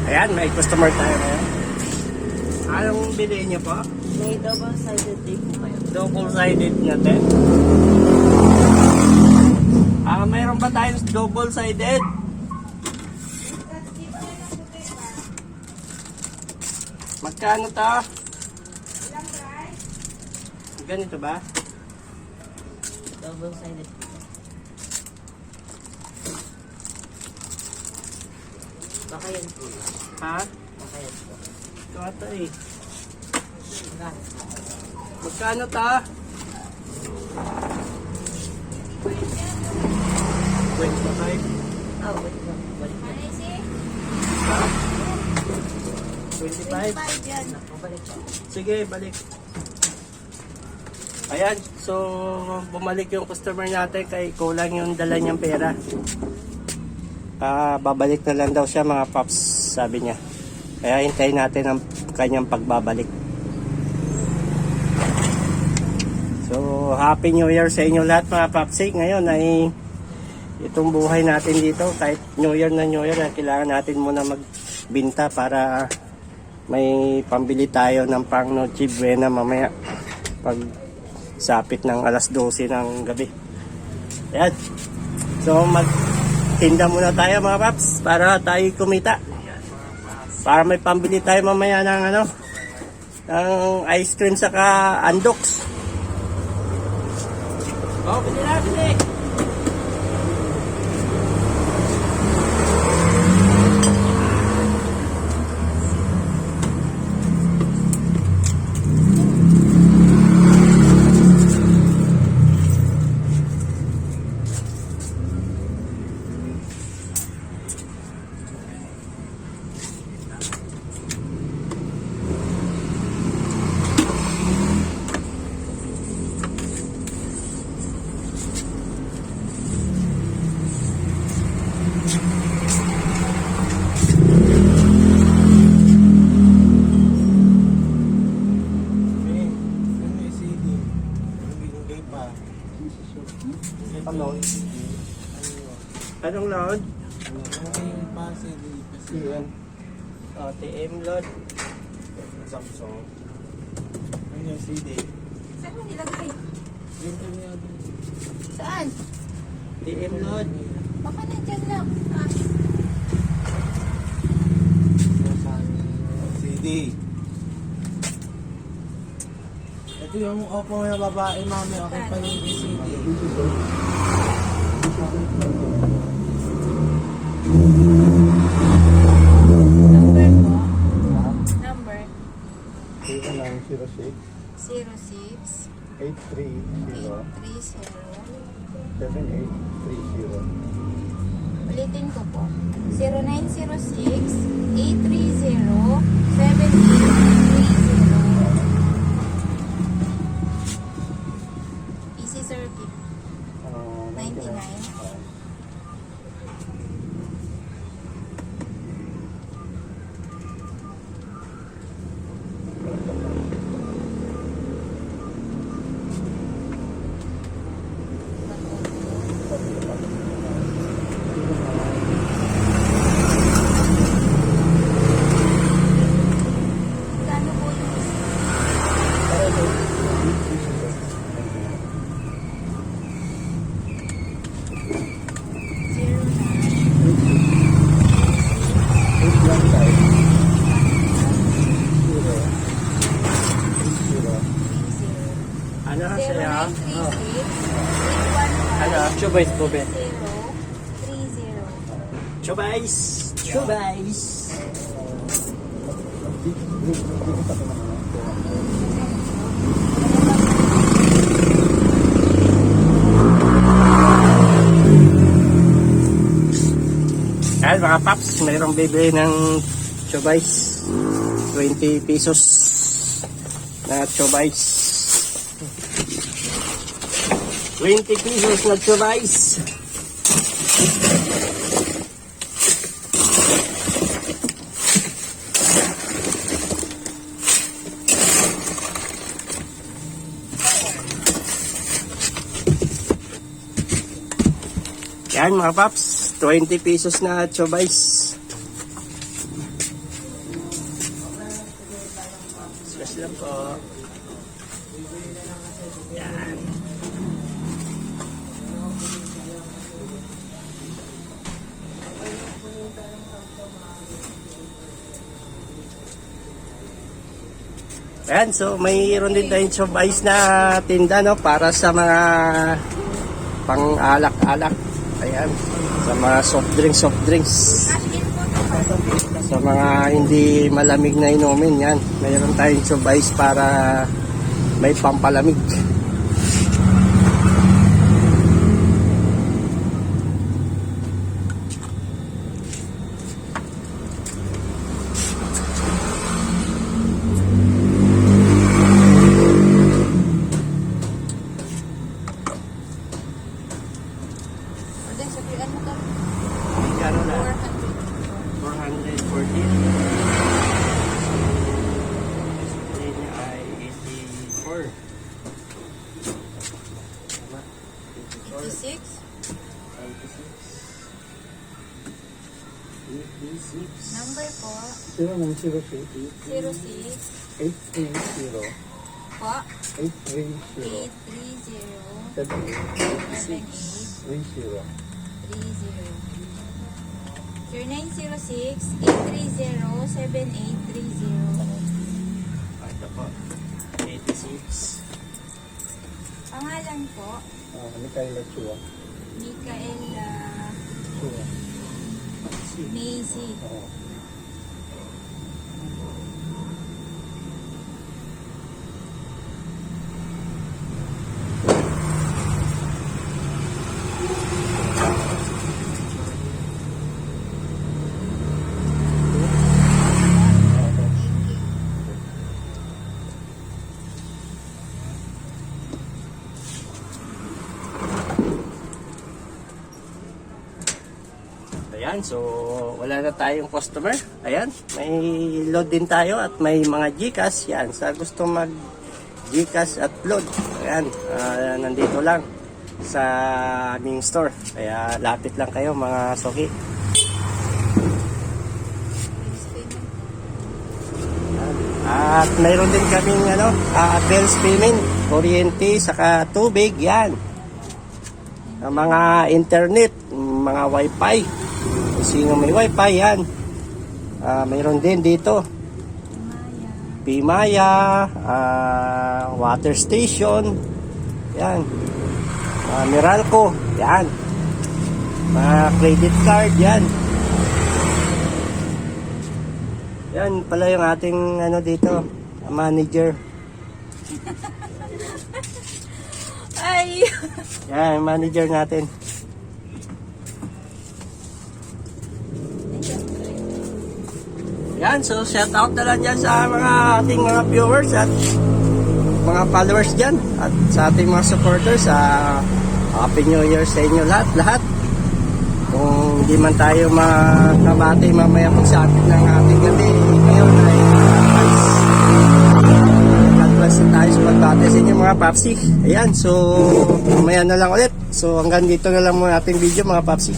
Ayan, may customer tayo ngayon. Anong bilhin niyo po? May double-sided tape po kayo. Double-sided natin. Mayroon ba tayong double-sided? Magkano to? Ilang price? Ganito ba? Double-sided po. Baka yan po. Ha? Baka yan po. Ito ata eh. Magkano? Magkano to? 25. Wait lang. Balik na. Manisi? Ha? 25? 25 yan. Mabalik po. Sige, balik. Ayan, so bumalik yung customer natin kay kulang yung dala niyang pera. Babalik na lang daw siya mga paps, sabi niya. Kaya hintayin natin ang kanyang pagbabalik. So, Happy New Year sa inyo lahat mga papsik. Ngayon ay itong buhay natin dito, kahit New Year na New Year, kailangan natin muna magbinta para may pambili tayo ng pang Noche Buena mamaya pag sapit ng alas 12 ng gabi. Ayan. So magtinda muna tayo mga paps para tayo kumita. Para may pambili tayo mamaya ng ng ice cream saka andoks. Oh, bili na, bili! Load. Anong load? TM load. Samsung. Ano yung CD? Saan mo nilagay? Yung kanya din. Saan? TM load. Baka nandyan lang. Ah, CD. Ito yung opo na babae, mami. Okay pa yung CD. number po. Number. 0906 06 830 830. 7830. Ulitin ko po. 0906 830 7830. PC Circuit 99. Kano po yung zero Ano kasi ah? 0936 Ano? Chubais po be. 815 Chubais! Chubais! Ayan mga paps, mayroong bibili ng chubais. 20 pesos na chubais. 20 pesos na chubais. Yan mga paps, 20 pesos na chobais. lang po. Yan. Ayan, so mayroon din tayong chop ice na tinda, no, para sa mga pang-alak-alak. Ayan, sa mga soft drinks. Sa mga hindi malamig na inumin, yan. Mayroon tayong chop ice para may pampalamig. Then, sa ano to? Ano na? 400. 440. Display niya ay 84. Tama. 56. 86. Number po, 0906 06 830 po, 830 830 78 78 30. 0906 830 7830. Ito po. 86. Pangalan po, Mikaela Chua. Micaela Chua. Macy. Oo. Ayan, so wala na tayong customer. Ayan, may load din tayo at may mga Gcash. Yan, sa gusto mag Gcash at load. Ayan, nandito lang sa aming store. Kaya lapit lang kayo mga soki. At mayroon din kaming bills payment, kuryente, saka tubig. Yan. Ang mga internet, mga wifi. Kung sino may wifi, yan. Mayroon din dito. Pimaya, water station. Yan. Meralco, yan. Mga credit card, yan. Yan pala yung ating dito, manager. Ay! Yan, manager natin. Yan, so shout out na lang dyan sa mga ating mga viewers at mga followers dyan at sa ating mga supporters. Happy New Year sa inyo lahat. Kung hindi man tayo makabati mamaya pagsapit ng ating gabi ngayon ay God bless na tayo sa pagbati sa inyo mga papsi. Ayan, so mamaya na lang ulit. So hanggang dito na lang muna ating video mga papsi.